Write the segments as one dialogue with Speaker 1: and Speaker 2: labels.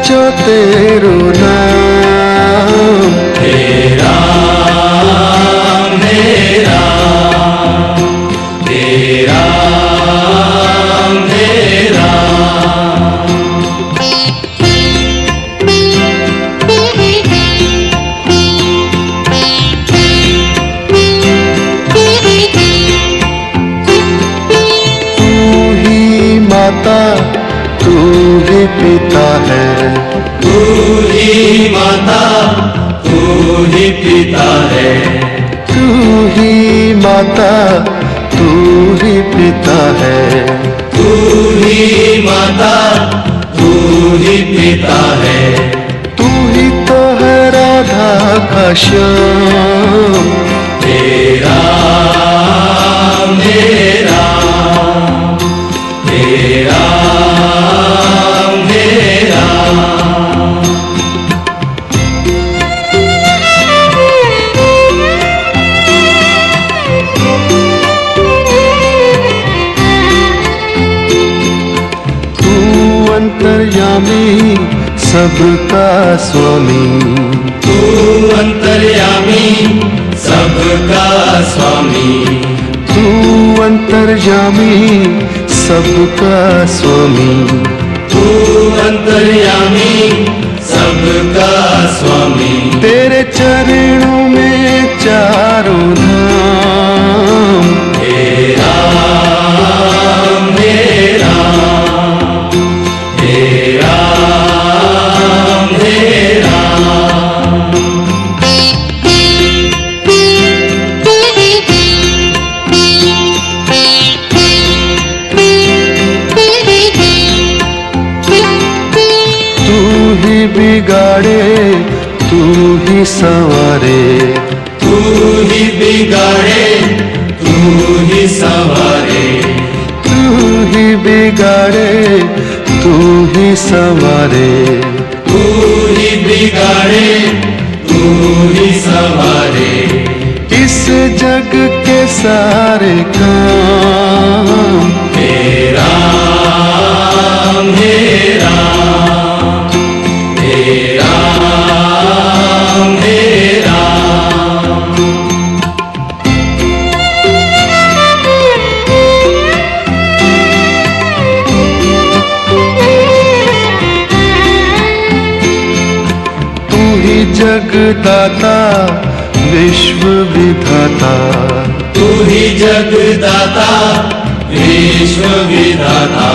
Speaker 1: साचो तेरो नाम।
Speaker 2: हे राम हे राम हे राम हे राम।
Speaker 1: तू ही माता तू ही पिता है,
Speaker 2: तू ही माता तू ही पिता है,
Speaker 1: तू ही माता तू ही पिता है,
Speaker 2: तू ही माता तू ही पिता है।
Speaker 1: तू ही तो है राधा का श्याम।
Speaker 2: हे राम हे राम हे राम हे राम।
Speaker 1: तू अंतर्यामी सबका स्वामी,
Speaker 2: तू अंतर्यामी सबका स्वामी,
Speaker 1: तू अंतर्यामी सबका स्वामी,
Speaker 2: तू अंतर्यामी सबका स्वामी।
Speaker 1: तेरे चरणों में चारों धाम।
Speaker 2: हे राम हे राम हे राम हे राम।
Speaker 1: तू ही बिगाड़े तू ही संवारे,
Speaker 2: तू ही बिगाड़े तू ही संवारे,
Speaker 1: तू ही बिगाड़े तू ही संवारे,
Speaker 2: तू ही बिगाड़े तू ही संवारे।
Speaker 1: इस जग के सारे काम।
Speaker 2: हे राम हे राम हे राम हे राम।
Speaker 1: तू ही जगदाता विश्व विधाता,
Speaker 2: तू ही जगदाता विश्व विधाता,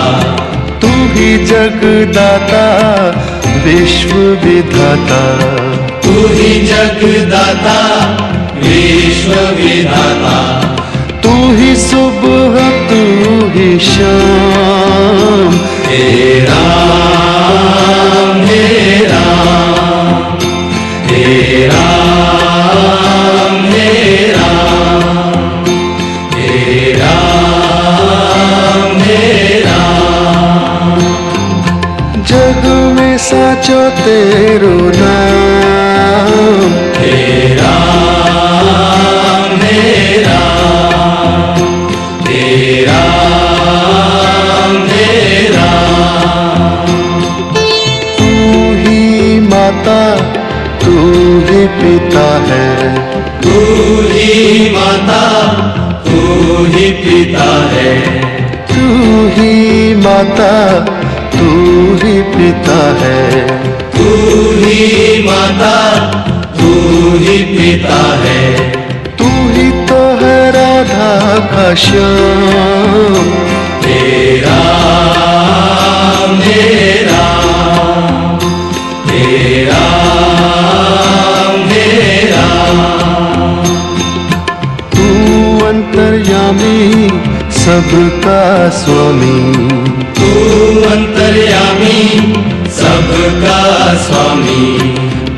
Speaker 1: तू ही जगदाता विश्व विधाता,
Speaker 2: तू ही जगदाता विश्व विधाता।
Speaker 1: तू ही सुबह तू ही शाम।
Speaker 2: हे राम हे राम हे राम हे राम हे राम हे राम।
Speaker 1: जग में साचो तेरो नाम।
Speaker 2: हे राम हे राम हे राम हे राम।
Speaker 1: तू ही माता तू ही पिता है,
Speaker 2: तू ही माता तू ही पिता है,
Speaker 1: तू ही माता तू ही पिता है,
Speaker 2: तू ही माता तू ही पिता है।
Speaker 1: तू ही तो है राधा का श्याम।
Speaker 2: हे राम हे राम हे राम हे राम।
Speaker 1: तू अंतर्यामी सबका स्वामी,
Speaker 2: तू अंतर्यामी सबका स्वामी,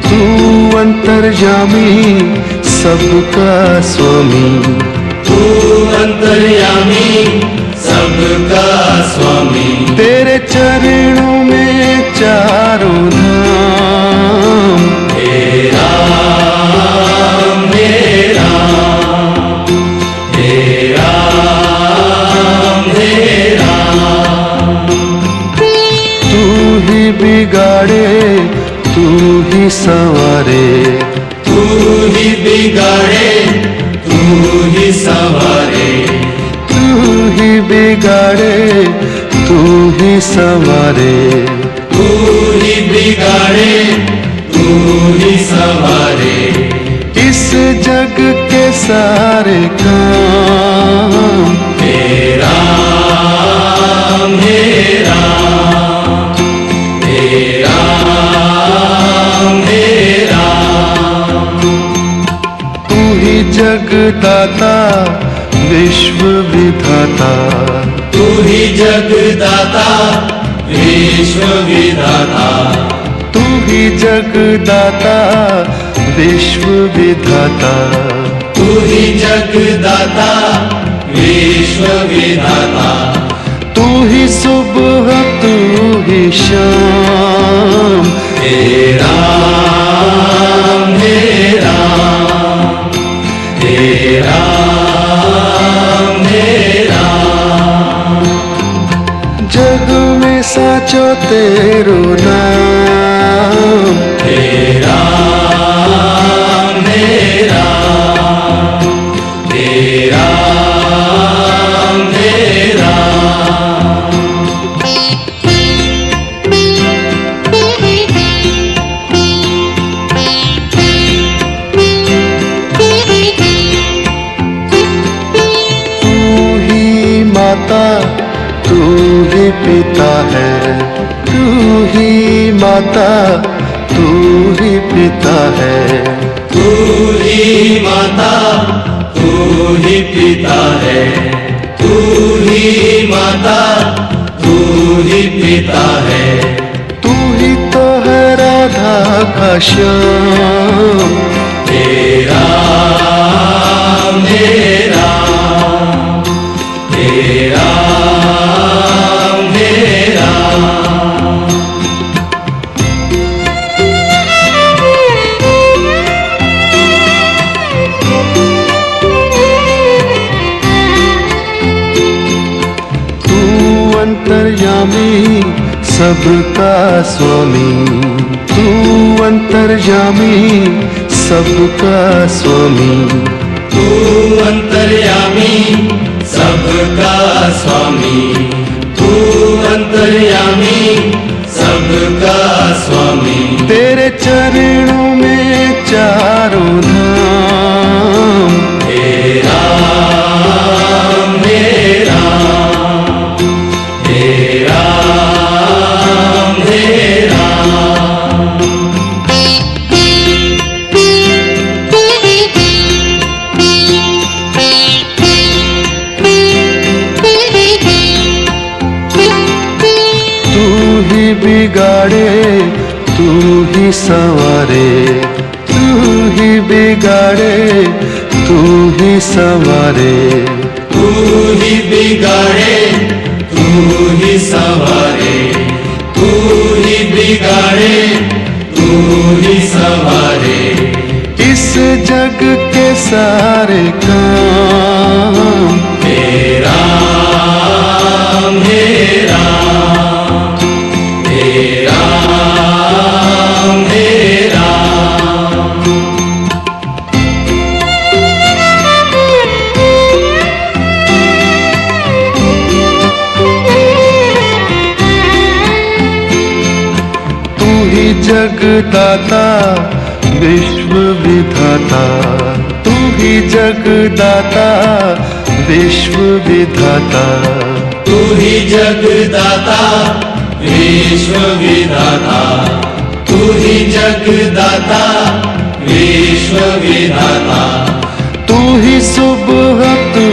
Speaker 1: तू अंतर्यामी सबका स्वामी,
Speaker 2: तू अंतर्यामी सबका स्वामी।
Speaker 1: तेरे चरणों में चारों धाम।
Speaker 2: हे राम हे राम हे राम हे राम।
Speaker 1: तू ही बिगाड़े ही संवारे,
Speaker 2: तू ही बिगाड़े, तू ही संवारे।
Speaker 1: इस जग के सारे काम।
Speaker 2: हे राम, हे राम, हे राम, हे राम।
Speaker 1: तू ही जगदाता विश्व विधाता,
Speaker 2: तू ही जगदाता विश्व विधाता,
Speaker 1: तू ही जगदाता विश्व विधाता,
Speaker 2: तू ही जगदाता विश्व विधाता।
Speaker 1: तू ही सुबह तू ही शाम।
Speaker 2: हे राम, हे राम, हे राम, हे राम।
Speaker 1: जग में साचो तेरो नाम।
Speaker 2: हे राम, हे राम, हे राम, हे राम।
Speaker 1: तू ही माता तू ही पिता है, तू ही माता तू ही पिता है।
Speaker 2: तू ही माता, तू ही पिता है, तू ही माता, तू ही पिता है।
Speaker 1: तू ही तो है राधा का श्याम।
Speaker 2: हे राम, हे राम, हे राम, हे राम।
Speaker 1: तू अंतर्यामी सबका स्वामी, तू अंतर्यामी सबका स्वामी।
Speaker 2: तू अंतर्यामी सबका स्वामी, तू अंतर्यामी सबका स्वामी।
Speaker 1: तेरे चरणों में चारों धाम।
Speaker 2: हे राम, हे राम, हे राम, हे राम।
Speaker 1: तू ही बिगाड़े तू ही संवारे, तू ही बिगाड़े तू ही संवारे।
Speaker 2: तू ही बिगाड़े, तू ही संवारे, तू ही बिगाड़े, तू ही संवारे।
Speaker 1: इस जग के सारे काम।
Speaker 2: हे राम, हे राम, हे राम, हे राम।
Speaker 1: तू ही जगदाता विश्व विधाता, तू ही जगदाता विश्व विधाता।
Speaker 2: तू ही जगदाता विश्व विधाता, तू ही जगदाता विश्व विधाता।
Speaker 1: तू ही सुबह तू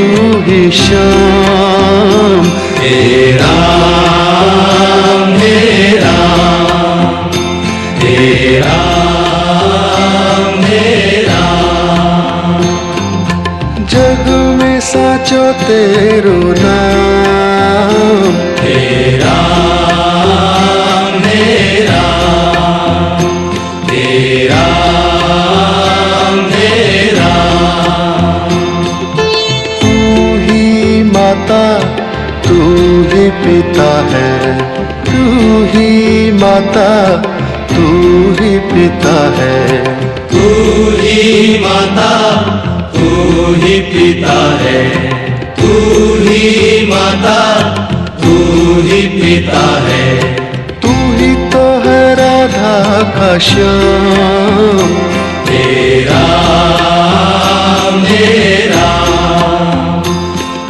Speaker 1: ही शाम।
Speaker 2: हे राम, हे राम, हे राम, हे राम।
Speaker 1: जग में साचो तेरो नाम।
Speaker 2: हे राम, हे राम, हे राम, हे राम।
Speaker 1: तू ही माता तू ही पिता है, तू ही माता तू ही पिता है।
Speaker 2: तू ही माता, तू ही पिता है, तू ही माता, तू ही पिता है,
Speaker 1: तू ही तो है राधा का श्याम।
Speaker 2: तेरा मेरा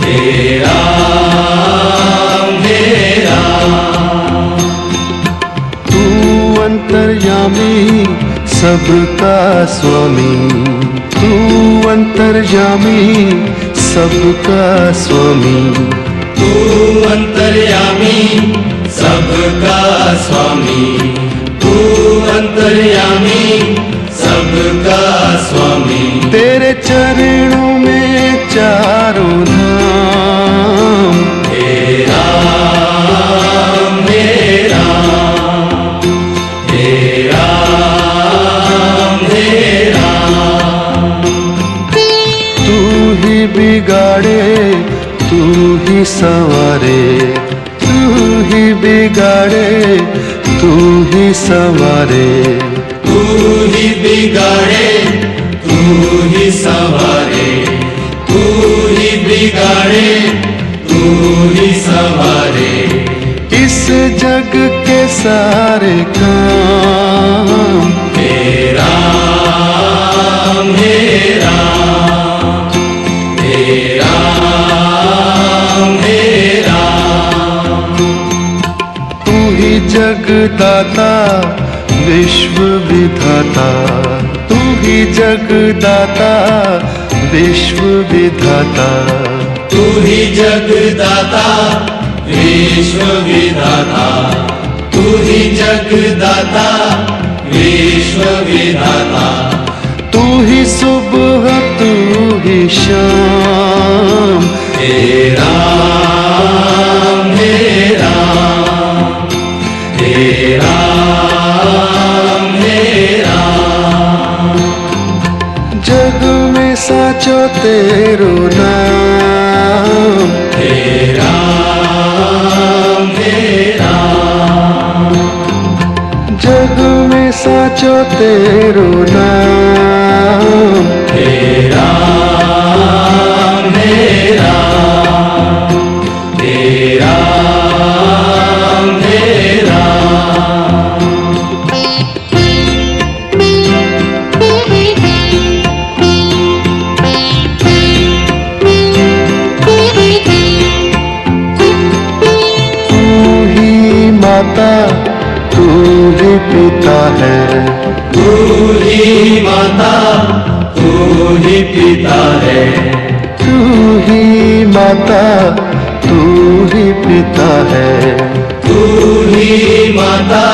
Speaker 2: तेरा मेरा,
Speaker 1: तू अंतर्यामी सबका स्वामी, तू अंतर्यामी सबका स्वामी,
Speaker 2: तू अंतर्यामी सबका स्वामी, तू अंतर्यामी सबका स्वामी।
Speaker 1: तेरे चरणों में चारों धाम,
Speaker 2: तेरा मेरा तेरा मेरा,
Speaker 1: तू ही बिगाड़े तू ही संवारे, तू ही बिगाड़े तू ही संवारे,
Speaker 2: तू ही बिगाड़े तू ही संवारे, तू ही बिगाड़े तू ही संवारे।
Speaker 1: इस जग के सारे काम,
Speaker 2: तेरा मेरा तेरा मेरा,
Speaker 1: तू ही जगदाता विश्व विधाता, तू ही जगदाता विश्व विधाता,
Speaker 2: तू ही जगदाता विश्व विधाता, तू ही जगदाता विश्व विधाता।
Speaker 1: तू ही सुबह तू ही शाम,
Speaker 2: तेरा मेरा तेरा मेरा,
Speaker 1: जग में साचो तेरो नाम,
Speaker 2: तेरा मेरा,
Speaker 1: जग में साचो तेरो नाम,
Speaker 2: तेरा मेरा तेरा मेरा।
Speaker 1: तू ही माता तू ही पिता है,
Speaker 2: तू ही माता तू ही पिता है,
Speaker 1: तू ही माता तू ही पिता है,
Speaker 2: तू ही माता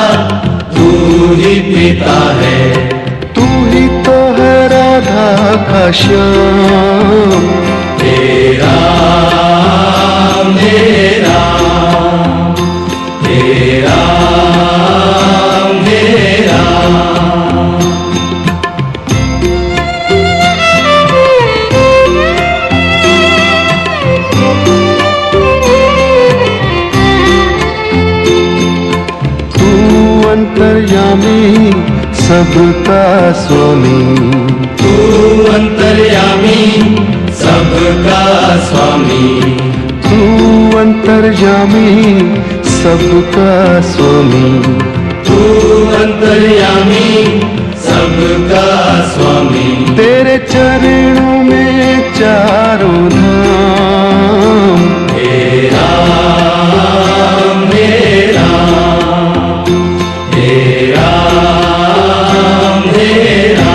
Speaker 2: तू ही पिता है।
Speaker 1: तू ही तो है राधा का श्याम।
Speaker 2: तेरा मेरा तेरा मेरा,
Speaker 1: तू अंतर्यामी सबका स्वामी,
Speaker 2: तू अंतर्यामी सबका स्वामी,
Speaker 1: तू अंतर्यामी सबका स्वामी,
Speaker 2: तू अंतर्यामी सबका स्वामी।
Speaker 1: तेरे चरणों में चारों धाम,
Speaker 2: तेरा मेरा तेरा मेरा,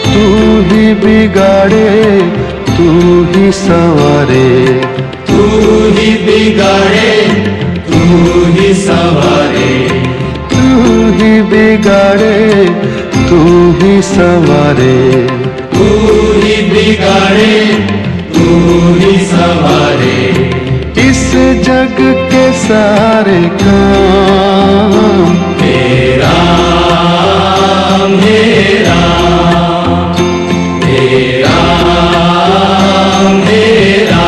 Speaker 1: तू ही बिगाड़े तू ही संवारे,
Speaker 2: तू ही बिगाड़े तू ही संवारे,
Speaker 1: तू ही बिगाड़े तू ही संवारे,
Speaker 2: तू ही बिगाड़े तू ही संवारे।
Speaker 1: इस जग के सारे काम,
Speaker 2: तेरा मेरा तेरा मेरा,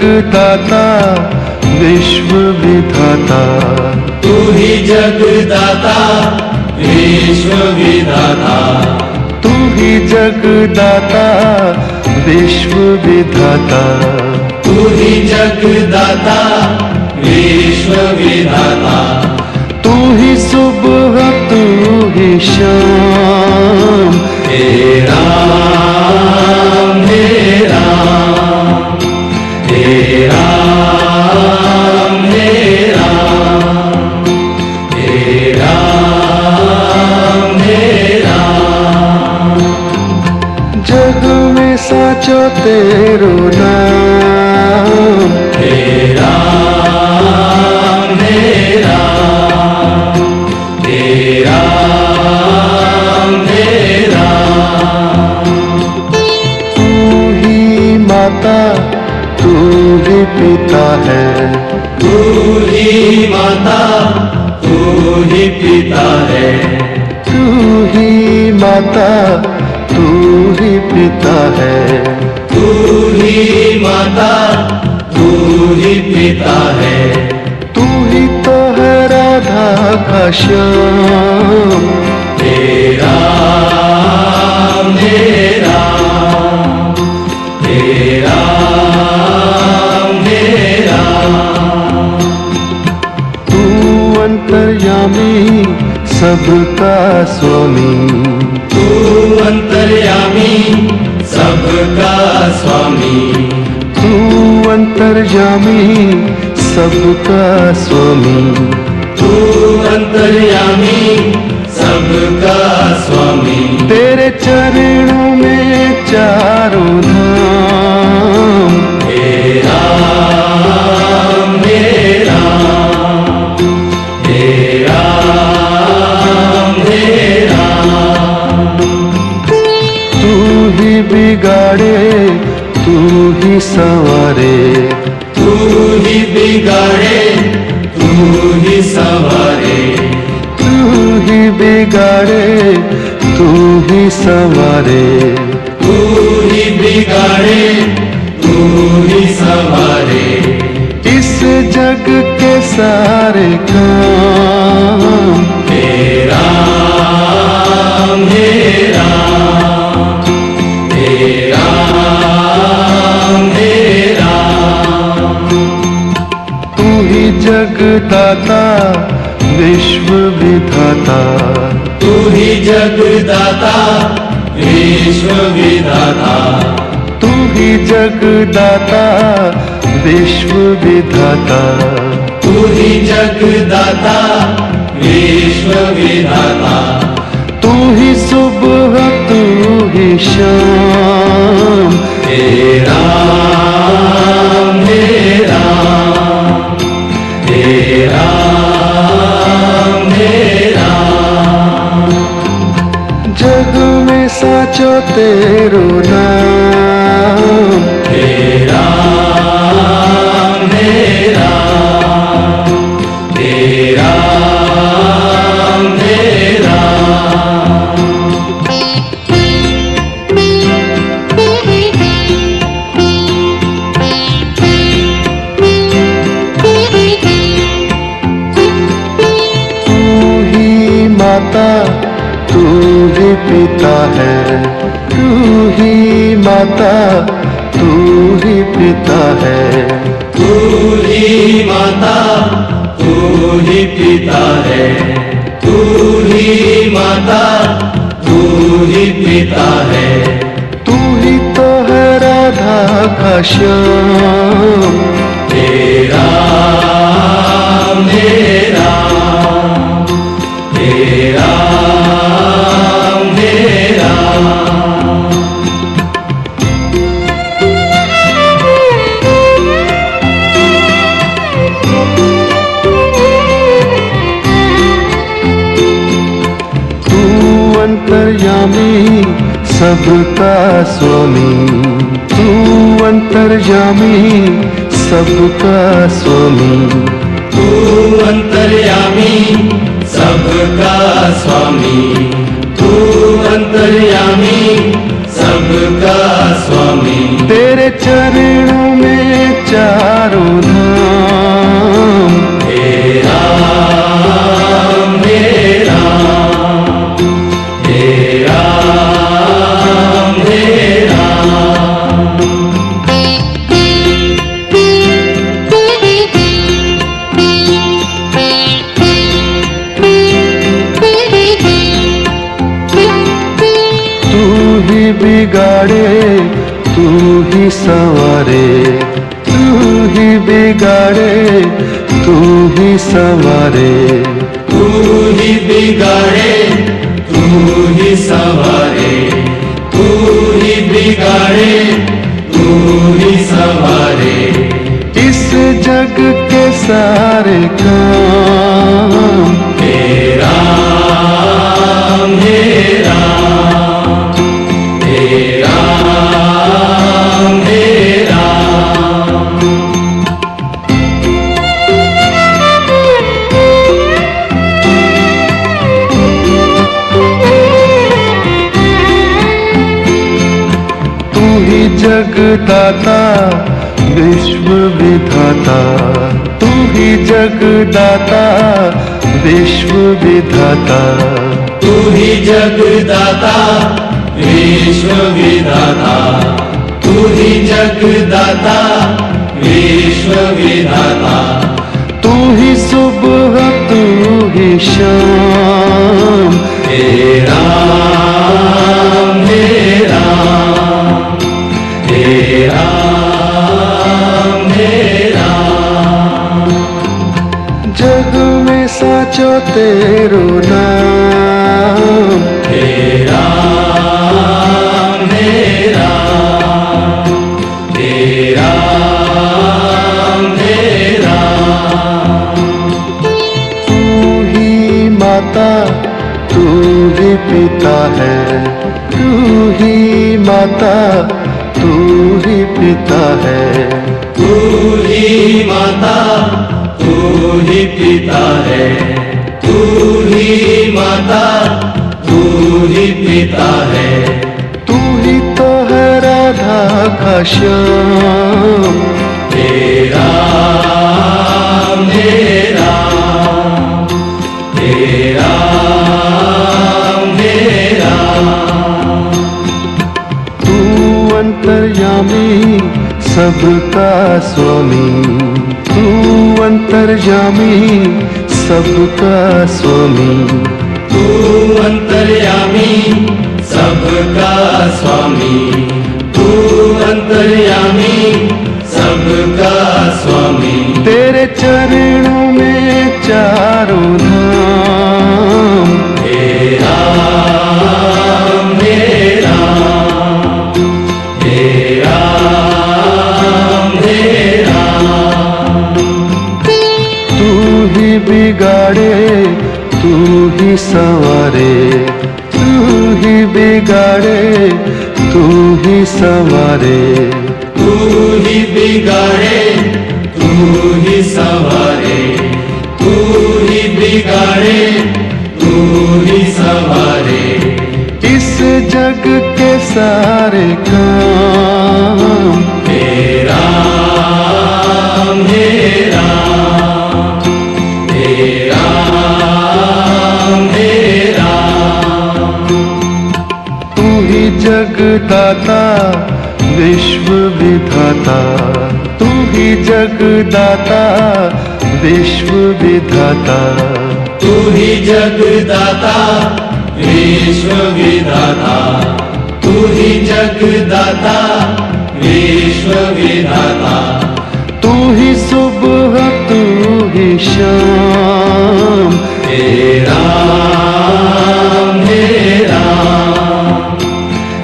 Speaker 1: जगदाता विश्व विधाता,
Speaker 2: तू ही जगदाता विश्व विधाता,
Speaker 1: तू ही जगदाता विश्व विधाता,
Speaker 2: तू ही जगदाता विश्व विधाता,
Speaker 1: तू ही सुबह तू ही शाम,
Speaker 2: हे राम हे राम हे राम हे राम हे राम हे राम।
Speaker 1: जग में साचो तेरो नाम,
Speaker 2: हे राम हे राम हे राम हे राम।
Speaker 1: तू ही माता तू ही पिता है,
Speaker 2: तू ही माता तू ही पिता है,
Speaker 1: तू ही माता तू ही पिता है,
Speaker 2: तू ही माता तू ही पिता है,
Speaker 1: तू ही तो है राधा का श्याम,
Speaker 2: हे राम हे राम हे राम हे राम।
Speaker 1: तू अंतर्यामी सबका स्वामी,
Speaker 2: तू अंतर्यामी सबका स्वामी,
Speaker 1: तू अंतर्यामी सबका स्वामी,
Speaker 2: तू अंतर्यामी सबका स्वामी।
Speaker 1: तेरे चरणों में चारों धाम,
Speaker 2: हे राम हे राम हे राम हे राम।
Speaker 1: तू ही बिगाड़े तू ही संवारे,
Speaker 2: तू ही बिगाड़े तू ही संवारे,
Speaker 1: तू ही बिगाड़े तू ही संवारे,
Speaker 2: तू ही बिगाड़े तू ही संवारे।
Speaker 1: इस जग के सारे काम,
Speaker 2: हे राम हे राम हे राम हे राम।
Speaker 1: तू ही जगदाता विश्व विधाता,
Speaker 2: तू ही जगदाता विश्व विधाता,
Speaker 1: तू ही जगदाता विश्व विधाता,
Speaker 2: तू ही जगदाता विश्व विधाता,
Speaker 1: तू ही सुबह तू ही शाम,
Speaker 2: हे राम हे राम हे राम हे राम।
Speaker 1: जग में साचो तेरो नाम,
Speaker 2: हे राम हे राम हे राम हे राम।
Speaker 1: तू ही माता तू ही पिता है, तू ही माता तू ही पिता है,
Speaker 2: तू ही माता तू ही पिता है, तू ही माता तू ही पिता है,
Speaker 1: तू ही तो है राधा का श्याम,
Speaker 2: हे राम हे राम हे राम हे राम।
Speaker 1: तू अंतर्यामी सबका स्वामी, तू अंतर्यामी सबका स्वामी,
Speaker 2: तू अंतर्यामी सबका स्वामी, तू अंतर्यामी सबका स्वामी।
Speaker 1: तेरे चरणों में बिगाड़े तू ही संवारे, तू ही बिगाड़े तू ही संवारे,
Speaker 2: तू ही बिगाड़े तू ही संवारे, तू ही बिगाड़े तू ही संवारे।
Speaker 1: इस जग के सारे काम
Speaker 2: हे राम हे राम हे राम हे राम।
Speaker 1: तू ही जगदाता विश्व विधाता, तू ही जगदाता विश्व विधाता,
Speaker 2: तू ही जगदाता विश्व विधाता, तू ही जगदाता विश्व विधाता।
Speaker 1: तू ही सुबह तू ही शाम,
Speaker 2: हे राम हे राम हे राम हे राम।
Speaker 1: जग में साचो तेरो नाम,
Speaker 2: हे राम हे राम हे राम हे राम।
Speaker 1: तू ही माता तू ही पिता है, तू ही माता तू ही पिता है,
Speaker 2: तू ही माता तू ही पिता है, तू ही माता तू ही पिता है।
Speaker 1: तू ही तो है राधा का श्याम,
Speaker 2: हे राम हे राम हे राम हे राम।
Speaker 1: तू अंतर्यामी सबका स्वामी, तू अंतर्यामी सबका स्वामी,
Speaker 2: तू अंतर्यामी सबका स्वामी, तू अंतर्यामी सबका स्वामी।
Speaker 1: तेरे चरणों में चारों धाम,
Speaker 2: हे राम हे राम हे राम हे राम।
Speaker 1: तू ही बिगाड़े तू ही संवारे, तू ही बिगाड़े तू ही संवारे,
Speaker 2: तू ही बिगाड़े तू ही संवारे, तू ही बिगाड़े तू ही संवारे।
Speaker 1: इस जग के सारे काम
Speaker 2: हे राम हे राम हे राम हे राम।
Speaker 1: तू ही जगदाता विश्व विधाता, तू ही जगदाता विश्व विधाता,
Speaker 2: तू ही जगदाता विश्व विधाता, तू ही जगदाता विश्व विधाता।
Speaker 1: तू ही सुबह तू ही शाम,
Speaker 2: हे राम हे राम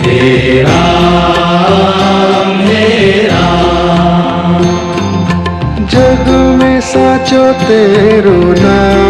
Speaker 2: हे राम हे राम।
Speaker 1: जग में साचो तेरो नाम,